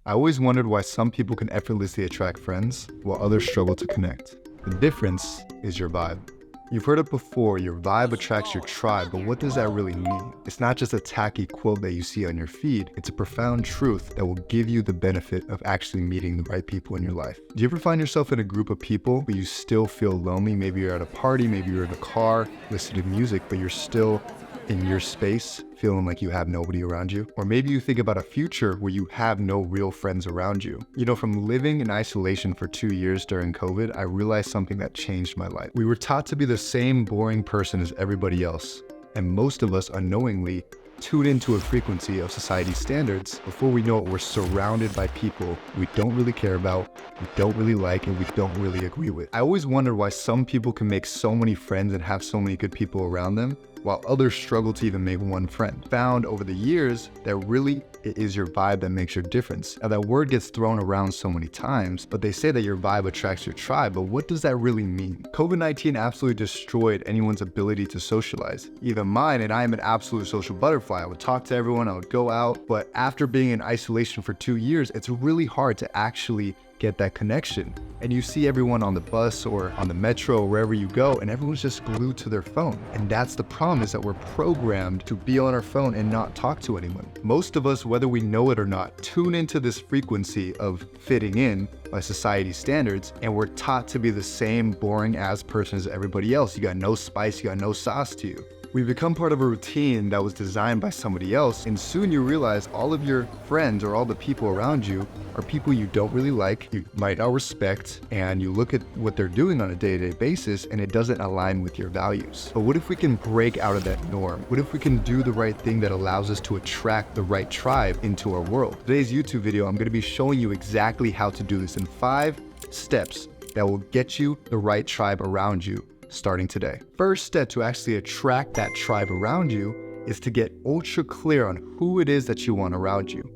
I always wondered why some people can effortlessly attract friends while others struggle to connect. The difference is your vibe. You've heard it before, your vibe attracts your tribe, but what does that really mean? It's not just a tacky quote that you see on your feed, it's a profound truth that will give you the benefit of actually meeting the right people in your life. Do you ever find yourself in a group of people, but you still feel lonely? Maybe you're at a party, maybe you're in a car, listening to music, but you're still in your space, feeling like you have nobody around you. Or maybe you think about a future where you have no real friends around you. You know, from living in isolation for 2 years during COVID, I realized something that changed my life. We were taught to be the same boring person as everybody else, and most of us unknowingly tune into a frequency of society's standards. Before we know it, we're surrounded by people we don't really care about, we don't really like, and we don't really agree with. I always wondered why some people can make so many friends and have so many good people around them, while others struggle to even make one friend. Found over the years that really it is your vibe that makes your difference. Now that word gets thrown around so many times, but they say that your vibe attracts your tribe, but what does that really mean? COVID-19 absolutely destroyed anyone's ability to socialize, even mine, and I am an absolute social butterfly. I would talk to everyone, I would go out, but after being in isolation for 2 years, it's really hard to actually get that connection. And you see everyone on the bus or on the metro or wherever you go, and everyone's just glued to their phone. And that's the problem, is that we're programmed to be on our phone and not talk to anyone. Most of us, whether we know it or not, tune into this frequency of fitting in by society's standards, and we're taught to be the same boring ass person as everybody else. You got no spice, you got no sauce to you. We become part of a routine that was designed by somebody else, and soon you realize all of your friends or all the people around you are people you don't really like, you might not respect, and you look at what they're doing on a day-to-day basis and it doesn't align with your values. But what if we can break out of that norm? What if we can do the right thing that allows us to attract the right tribe into our world? Today's YouTube video, I'm going to be showing you exactly how to do this in 5 steps that will get you the right tribe around you starting today. First step to actually attract that tribe around you is to get ultra clear on who it is that you want around you.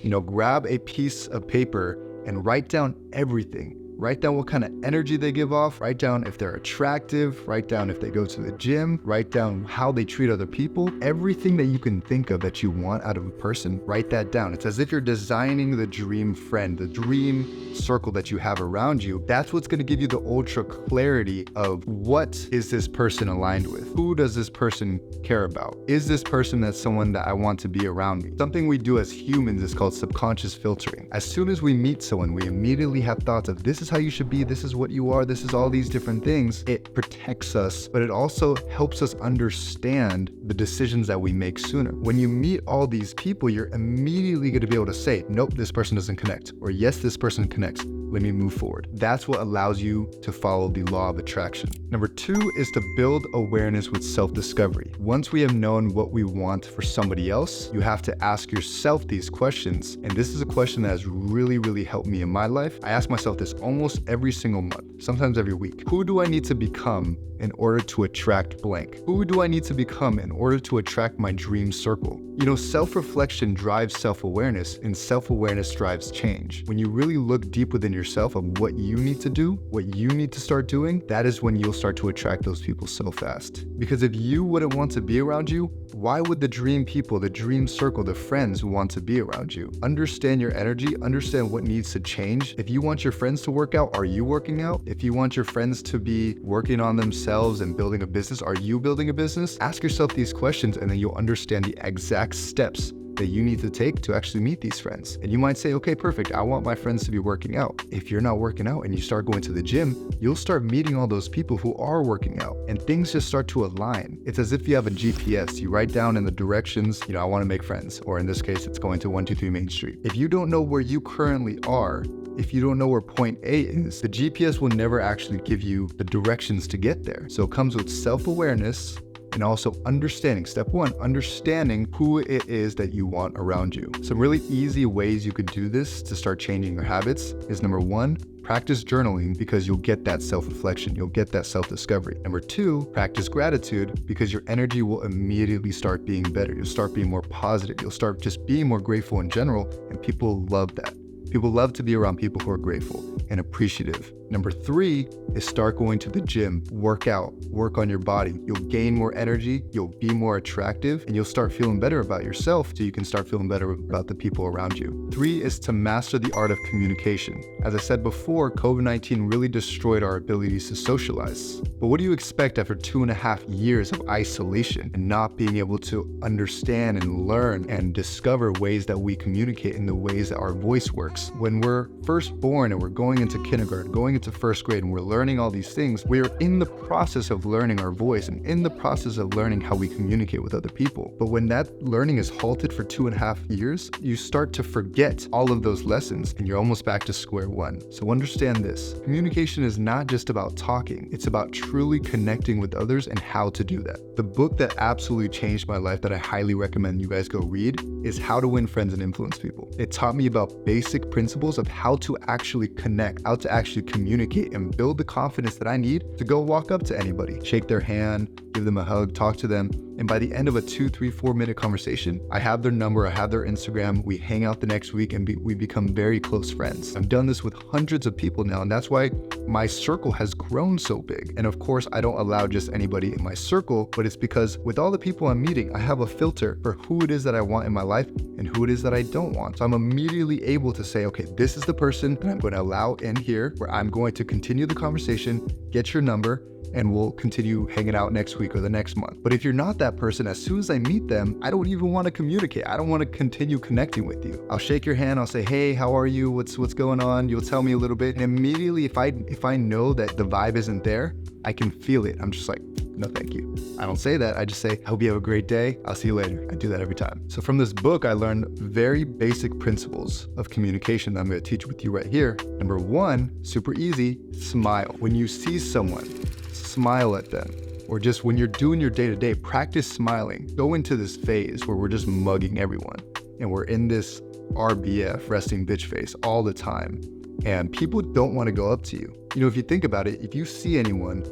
You know, grab a piece of paper and write down everything. Write down what kind of energy they give off, write down if they're attractive, write down if they go to the gym, write down how they treat other people. Everything that you can think of that you want out of a person, write that down. It's as if you're designing the dream friend, the dream circle that you have around you. That's what's going to give you the ultra clarity of what is this person aligned with? Who does this person care about? Is this person that's someone that I want to be around me? Something we do as humans is called subconscious filtering. As soon as we meet someone, we immediately have thoughts of this is how you should be, this is what you are, this is all these different things. It protects us, but it also helps us understand the decisions that we make sooner. When you meet all these people, you're immediately going to be able to say, nope, this person doesn't connect, or yes, this person connects. Let me move forward. That's what allows you to follow the law of attraction. Number 2 is to build awareness with self-discovery. Once we have known what we want for somebody else, you have to ask yourself these questions. And this is a question that has really helped me in my life. I ask myself this almost every single month, sometimes every week. Who do I need to become in order to attract blank? Who do I need to become in order to attract my dream circle? You know, self-reflection drives self-awareness, and self-awareness drives change. When you really look deep within yourself of what you need to do, what you need to start doing, that is when you'll start to attract those people so fast. Because if you wouldn't want to be around you, why would the dream people, the dream circle, the friends want to be around you? Understand your energy, understand what needs to change. If you want your friends to work out, are you working out? If you want your friends to be working on themselves and building a business, are you building a business? Ask yourself these questions and then you'll understand the exact steps that you need to take to actually meet these friends. And you might say, okay, perfect, I want my friends to be working out. If you're not working out and you start going to the gym, you'll start meeting all those people who are working out and things just start to align. It's as if you have a GPS. You write down in the directions, you know, I want to make friends, or in this case, it's going to 123 Main Street. If you don't know where you currently are, if you don't know where point A is, the GPS will never actually give you the directions to get there. So it comes with self-awareness and also understanding. Step 1, understanding who it is that you want around you. Some really easy ways you could do this to start changing your habits is number 1, practice journaling because you'll get that self-reflection, you'll get that self-discovery. Number 2, practice gratitude because your energy will immediately start being better. You'll start being more positive. You'll start just being more grateful in general, and people love that. People love to be around people who are grateful and appreciative. Number 3 is start going to the gym, work out, work on your body. You'll gain more energy, you'll be more attractive, and you'll start feeling better about yourself so you can start feeling better about the people around you. 3 is to master the art of communication. As I said before, COVID-19 really destroyed our abilities to socialize. But what do you expect after 2.5 years of isolation and not being able to understand and learn and discover ways that we communicate and the ways that our voice works? When we're first born and we're going into kindergarten, going into first grade, and we're learning all these things, we're in the process of learning our voice and in the process of learning how we communicate with other people. But when that learning is halted for 2.5 years, you start to forget all of those lessons and you're almost back to square one. So understand this. Communication is not just about talking. It's about truly connecting with others and how to do that. The book that absolutely changed my life that I highly recommend you guys go read is How to Win Friends and Influence People. It taught me about basic principles of how to actually connect, how to actually communicate and build the confidence that I need to go walk up to anybody, shake their hand, give them a hug, talk to them. And by the end of a 2, 3, 4 minute conversation, I have their number, I have their Instagram, we hang out the next week and we become very close friends. I've done this with hundreds of people now, and that's why my circle has grown so big. And of course, I don't allow just anybody in my circle, but it's because with all the people I'm meeting, I have a filter for who it is that I want in my life and who it is that I don't want. So I'm immediately able to say, okay, this is the person that I'm going to allow in here, where I'm going to continue the conversation, get your number, and we'll continue hanging out next week or the next month. But if you're not that person, as soon as I meet them, I don't even want to communicate. I don't want to continue connecting with you. I'll shake your hand. I'll say, hey, how are you? What's going on? You'll tell me a little bit. And immediately, if I know that the vibe isn't there, I can feel it. I'm just like, no, thank you. I don't say that. I just say, I hope you have a great day. I'll see you later. I do that every time. So from this book, I learned very basic principles of communication that I'm going to teach with you right here. Number 1, super easy, smile. When you see someone, smile at them. Or just when you're doing your day-to-day, practice smiling. Go into this phase where we're just mugging everyone. And we're in this RBF, resting bitch face, all the time. And people don't want to go up to you. You know, if you think about it, if you see anyone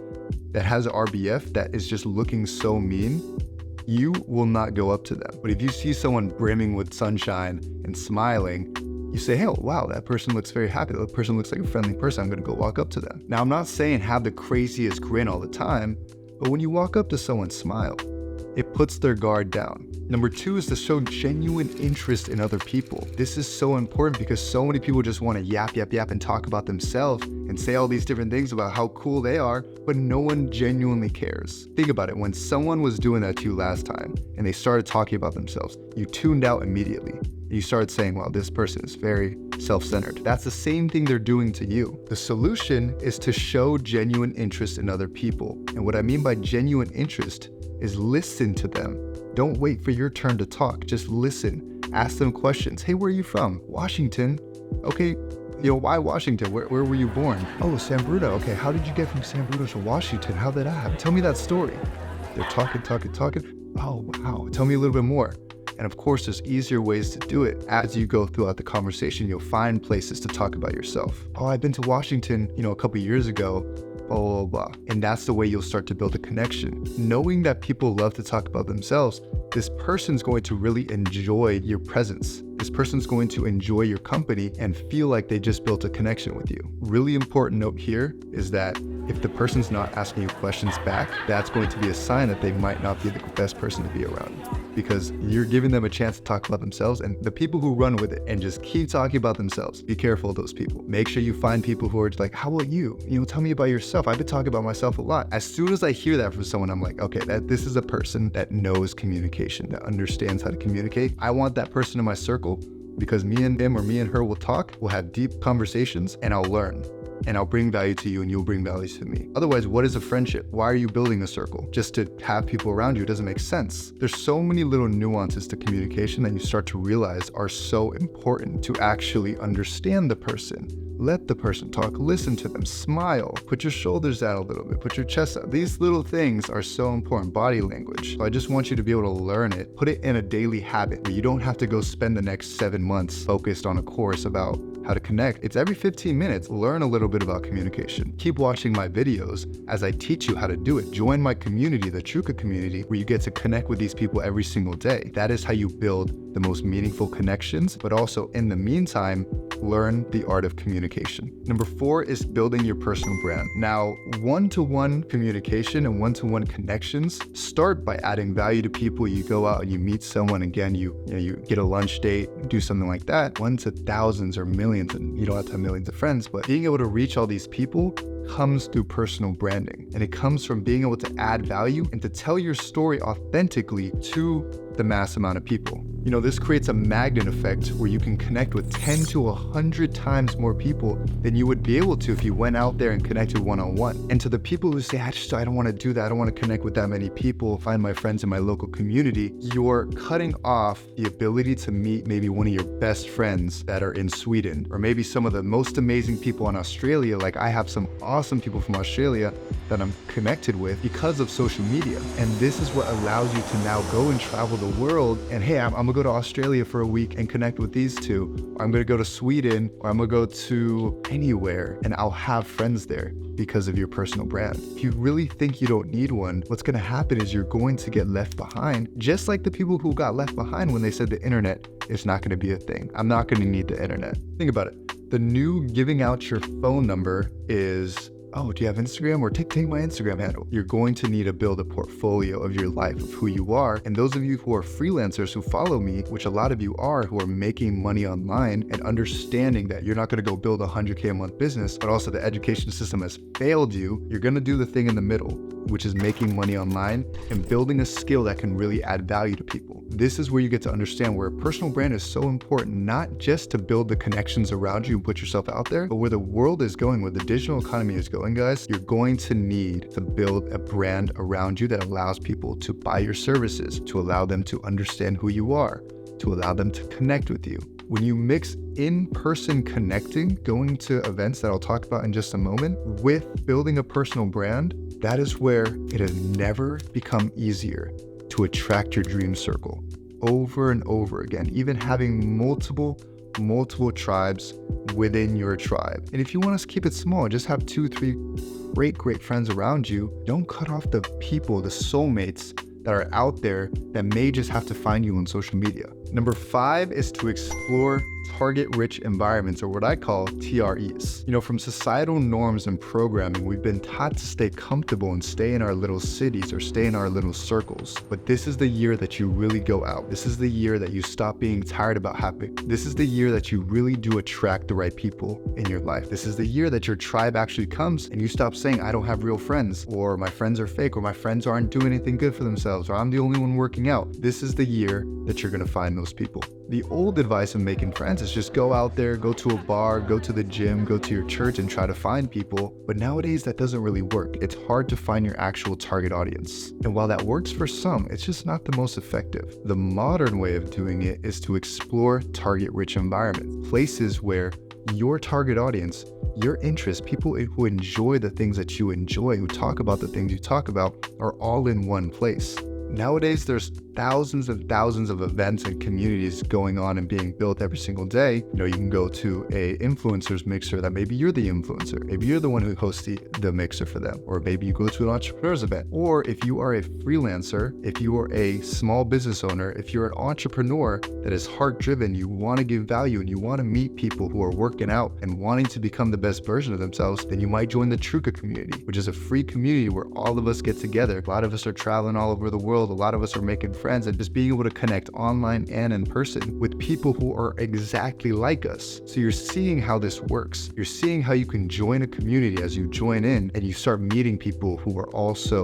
that has RBF that is just looking so mean, you will not go up to them. But if you see someone brimming with sunshine and smiling, you say, hey, wow, that person looks very happy. That person looks like a friendly person. I'm going to go walk up to them. Now, I'm not saying have the craziest grin all the time, but when you walk up to someone, smile. It puts their guard down. Number 2 is to show genuine interest in other people. This is so important because so many people just want to yap and talk about themselves and say all these different things about how cool they are, but no one genuinely cares. Think about it. When someone was doing that to you last time and they started talking about themselves, you tuned out immediately. You started saying, well, this person is very self-centered. That's the same thing they're doing to you. The solution is to show genuine interest in other people. And what I mean by genuine interest is listen to them. Don't wait for your turn to talk. Just listen. Ask them questions. Hey, where are you from? Washington. Okay, why Washington? Where were you born? Oh, San Bruno. Okay, how did you get from San Bruno to Washington? How did that happen? Tell me that story. They're talking. Oh, wow. Tell me a little bit more. And of course, there's easier ways to do it. As you go throughout the conversation, you'll find places to talk about yourself. Oh, I've been to Washington, a couple years ago, blah, blah, blah. And that's the way you'll start to build a connection. Knowing that people love to talk about themselves, this person's going to really enjoy your presence. This person's going to enjoy your company and feel like they just built a connection with you. Really important note here is that if the person's not asking you questions back, that's going to be a sign that they might not be the best person to be around, because you're giving them a chance to talk about themselves. And the people who run with it and just keep talking about themselves, be careful of those people. Make sure you find people who are just like, how about you? Tell me about yourself. I've been talking about myself a lot. As soon as I hear that from someone, I'm like, okay, this is a person that knows communication, that understands how to communicate. I want that person in my circle because me and him or me and her will talk, we'll have deep conversations, and I'll learn. And I'll bring value to you and you'll bring value to me. Otherwise, what is a friendship? Why are you building a circle? Just to have people around you? It doesn't make sense. There's so many little nuances to communication that you start to realize are so important to actually understand the person. Let the person talk, listen to them, smile, put your shoulders out a little bit, put your chest out. These little things are so important, body language. So I just want you to be able to learn it, put it in a daily habit where you don't have to go spend the next 7 months focused on a course about how to connect. It's every 15 minutes, learn a little bit about communication. Keep watching my videos as I teach you how to do it. Join my community, the Truca community, where you get to connect with these people every single day. That is how you build the most meaningful connections. But also in the meantime, learn the art of communication. Number 4 is building your personal brand. Now, one-to-one communication and one-to-one connections start by adding value to people. You go out and you meet someone, again, you get a lunch date, do something like that, 1 to thousands or millions, and you don't have to have millions of friends, but being able to reach all these people comes through personal branding. And it comes from being able to add value and to tell your story authentically to the mass amount of people. This creates a magnet effect where you can connect with 10 to 100 times more people than you would be able to if you went out there and connected one-on-one. And to the people who say, I don't want to do that, I don't want to connect with that many people, find my friends in my local community, you're cutting off the ability to meet maybe one of your best friends that are in Sweden, or maybe some of the most amazing people in Australia. Like, I have some awesome people from Australia that I'm connected with because of social media. And this is what allows you to now go and travel the world and, hey, I'm gonna go to Australia for a week and connect with these two, or I'm gonna go to Sweden, or I'm gonna go to anywhere and I'll have friends there because of your personal brand. If you really think you don't need one, what's gonna happen is you're going to get left behind, just like the people who got left behind when they said the internet is not gonna be a thing. I'm not gonna need the internet. Think about it. The new giving out your phone number is, oh, do you have Instagram? Or take my Instagram handle. You're going to need to build a portfolio of your life, of who you are. And those of you who are freelancers who follow me, which a lot of you are, who are making money online and understanding that you're not going to go build a 100K a month business, but also the education system has failed you, you're going to do the thing in the middle, which is making money online and building a skill that can really add value to people. This is where you get to understand where a personal brand is so important, not just to build the connections around you and put yourself out there, but where the world is going, where the digital economy is going, guys, you're going to need to build a brand around you that allows people to buy your services, to allow them to understand who you are, to allow them to connect with you. When you mix in-person connecting, going to events that I'll talk about in just a moment, with building a personal brand, that is where it has never become easier to attract your dream circle over and over again, even having multiple tribes within your tribe. And if you want to keep it small, just have 2-3 great friends around you. Don't cut off the people, the soulmates that are out there that may just have to find you on social media. Number 5 is to explore target-rich environments, or what I call TREs. From societal norms and programming, we've been taught to stay comfortable and stay in our little cities or stay in our little circles. But this is the year that you really go out. This is the year that you stop being tired about having. This is the year that you really do attract the right people in your life. This is the year that your tribe actually comes and you stop saying, I don't have real friends, or my friends are fake, or my friends aren't doing anything good for themselves, or I'm the only one working out. This is the year that you're gonna find those people. The old advice of making friends is just go out there, go to a bar, go to the gym, go to your church and try to find people. But nowadays that doesn't really work. It's hard to find your actual target audience. And while that works for some, it's just not the most effective. The modern way of doing it is to explore target-rich environments, places where your target audience, your interests, people who enjoy the things that you enjoy, who talk about the things you talk about, are all in one place. Nowadays, there's thousands and thousands of events and communities going on and being built every single day. You can go to a influencer's mixer that maybe you're the influencer. Maybe you're the one who hosts the mixer for them. Or maybe you go to an entrepreneur's event. Or if you are a freelancer, if you are a small business owner, if you're an entrepreneur that is heart-driven, you want to give value and you want to meet people who are working out and wanting to become the best version of themselves, then you might join the Truca community, which is a free community where all of us get together. A lot of us are traveling all over the world. A lot of us are making friends and just being able to connect online and in person with people who are exactly like us. So you're seeing how this works. You're seeing how you can join a community as you join in and you start meeting people who are also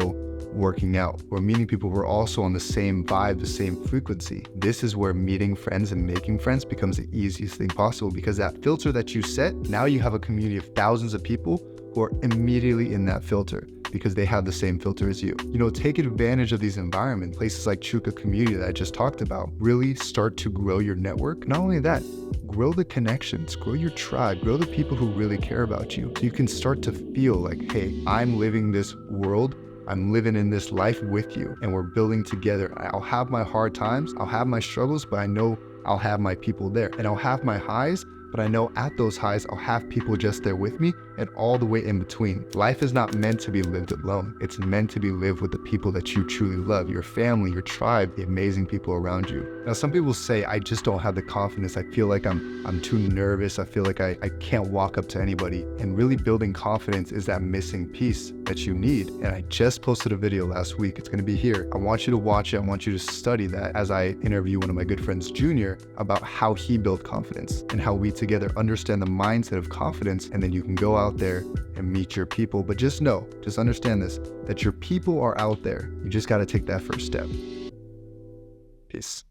working out, or meeting people who are also on the same vibe, the same frequency. This is where meeting friends and making friends becomes the easiest thing possible, because that filter that you set, now you have a community of thousands of people who are immediately in that filter because they have the same filter as you. Take advantage of these environments, places like Truca community that I just talked about. Really start to grow your network. Not only that, grow the connections, grow your tribe, grow the people who really care about you. So you can start to feel like, hey, I'm living this world, I'm living in this life with you, and we're building together. I'll have my hard times, I'll have my struggles, but I know I'll have my people there, and I'll have my highs, but I know at those highs, I'll have people just there with me and all the way in between. Life is not meant to be lived alone. It's meant to be lived with the people that you truly love, your family, your tribe, the amazing people around you. Now, some people say, I just don't have the confidence. I feel like I'm too nervous. I feel like I can't walk up to anybody. And really building confidence is that missing piece that you need. And I just posted a video last week. It's going to be here. I want you to watch it. I want you to study that as I interview one of my good friends, Junior, about how he built confidence and how we together understand the mindset of confidence. And then you can go out there and meet your people. But just understand this, that your people are out there. You just got to take that first step. Peace.